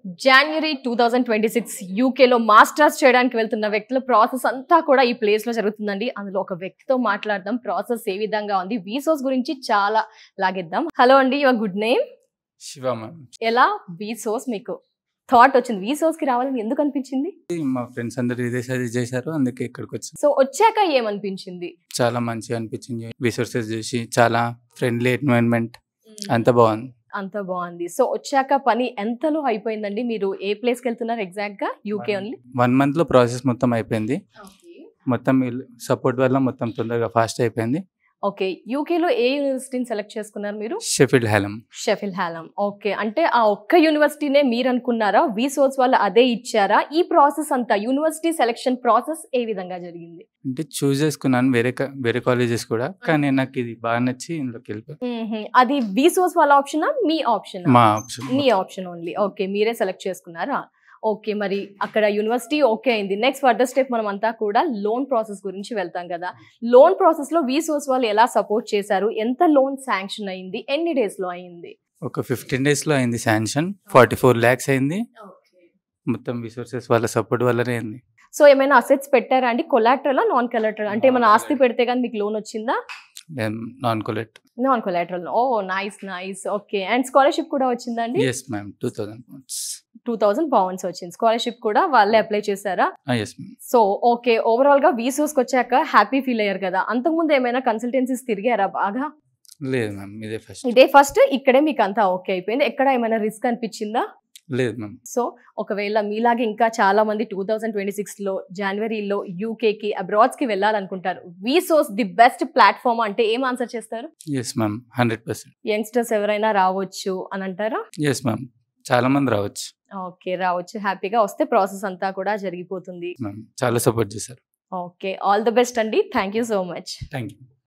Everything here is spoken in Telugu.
జనవరి 2026 యూకేలో మాస్టర్స్ చేయడానికి వెళ్తున్న వ్యక్తుల ప్రాసెస్ అంతా కూడా ఈ ప్లేస్ లో జరుగుతుందండి. అందులో ఒక వ్యక్తితో మాట్లాడదాం, ప్రాసెస్ ఏ విధంగా ఉంది, వీసోస్ గురించి చాలా లాగిద్దాం. హలో అండి, your good name? Shiva ma'am. ఎలా వీసోస్ మీకు థాట్ వచ్చింది, వీసోస్ కి రావాలని ఎందుకు అనిపించింది? మా ఫ్రెండ్స్ అందరు ఇదే సజెస్ట్ చేశారు, అందుకే ఇక్కడికి వచ్చాను. సో వచ్చాక ఏమనిపించింది? చాలా మంచిగా అనిపించింది. రిసోర్సెస్ చూసి చాలా ఫ్రెండ్లీ ఎన్వైరన్మెంట్, అంత బాగుంది. అంత బాగుంది. సో వచ్చాక పని ఎంతలో అయిపోయిందండి? మీరు ఏ ప్లేస్ కి వెళ్తున్నారు ఎగ్జాక్ట్ గా? యూకే ఓన్లీ 1 month లో ప్రాసెస్ మొత్తం అయిపోయింది. మొత్తం సపోర్ట్ వల్ల మొత్తం తొందరగా ఫాస్ట్ అయిపోయింది. ఓకే, యూకేలో ఏ యూనివర్సిటీని సెలెక్ట్ చేసుకున్నారు మీరు? షెఫీల్డ్ హాలమ్. షెఫీల్డ్ హాలమ్. ఓకే, అంటే ఆ ఒక్క యూనివర్సిటీనే మీరు అనుకున్నారా? వీసోస్ వాళ్ళు అదే ఇచ్చారా? ఈ ప్రాసెస్ అంతా యూనివర్సిటీ సెలెక్షన్ ప్రాసెస్ ఏ విధంగా జరిగింది? అంటే చూస్ చేసుకున్నాను వేరే కాలేజెస్ కూడా, కానీ నాకు ఇది బాగా నచ్చి ఇందులోకి వెళ్ళిపోయాను. అది వీసోస్ వాళ్ళ ఆప్షనా మీ ఆప్షన్? మా ఆప్షన్. మీ ఆప్షన్ ఓన్లీ. ఓకే, మీరే సెలెక్ట్ చేసుకున్నారా? ఓకే, మరి అక్కడ యూనివర్సిటీ ఓకే అయింది. నెక్స్ట్ ఫర్దర్ స్టెప్ మనం అంతా కూడా లోన్ ప్రాసెస్ గురించి వెళ్తాం కదా. లోన్ ప్రాసెస్ లో వీసోస్ వాళ్ళు ఎలా సపోర్ట్ చేశారు? ఎంత లోన్ శాంక్షన్ అయింది? ఎన్ని డేస్ లో అయింది? ఒక 15 days లో అయింది శాంక్షన్. 44 lakhs అయింది. మొత్తం రిసోర్సెస్ వాళ్ళ సపోర్ట్ వల్లనే అయింది. సో ఏమైనా అసెట్స్ పెట్టారా అండి? Collateral, non collateral? అంటే ఏమైనా ఆస్తి పెడితే కానీ మీకు లోన్ వచ్చిందా? Non collateral. Oh nice nice. Okay, and scholarship కూడా వచ్చిందండి? yes ma'am, 2000 pounds. 2000 pounds వచ్చింది. స్కాలర్షిప్ కూడా వాళ్ళే అప్లై చేశారా? yes ma'am. So okay, overall గా వీసోస్ కి వచ్చాక హ్యాపీ ఫీల్ అయ్యారు కదా. అంతకుముందు ఏమైనా కన్సల్టెన్సీస్ తిరిగారా బాగా? లేదు మ్యామ్, ఇదే ఫస్ట్. ఇక్కడే మీకు అంతా ఓకే అయిపోయింది. ఎక్కడ ఏమైనా రిస్క్ అనిపించిందా? లేదు మ్యామ్. సో ఒకవేళ మీలాగే ఇంకా చాలా మంది 2026 లో జనవరిలో యూకేకి అబ్రాడ్స్ కి వెళ్ళాలనుకుంటారు, వీసోస్ ది బెస్ట్ ప్లాట్ఫామ్ అంటే ఏం ఆన్సర్ చేస్తారు? yes ma'am, 100%. యంగ్స్టర్స్ ఎవరైనా రావచ్చు అని అంటారా? yes ma'am, చాలా మంది రావచ్చు. ఓకే, రావచ్చు. హ్యాపీగా వస్తే ప్రాసెస్ అంతా కూడా జరిగిపోతుంది. చాలా సపోర్ట్ చేశారు. ఓకే, ఆల్ ది బెస్ట్ అండి. Thank you so much. Thank you.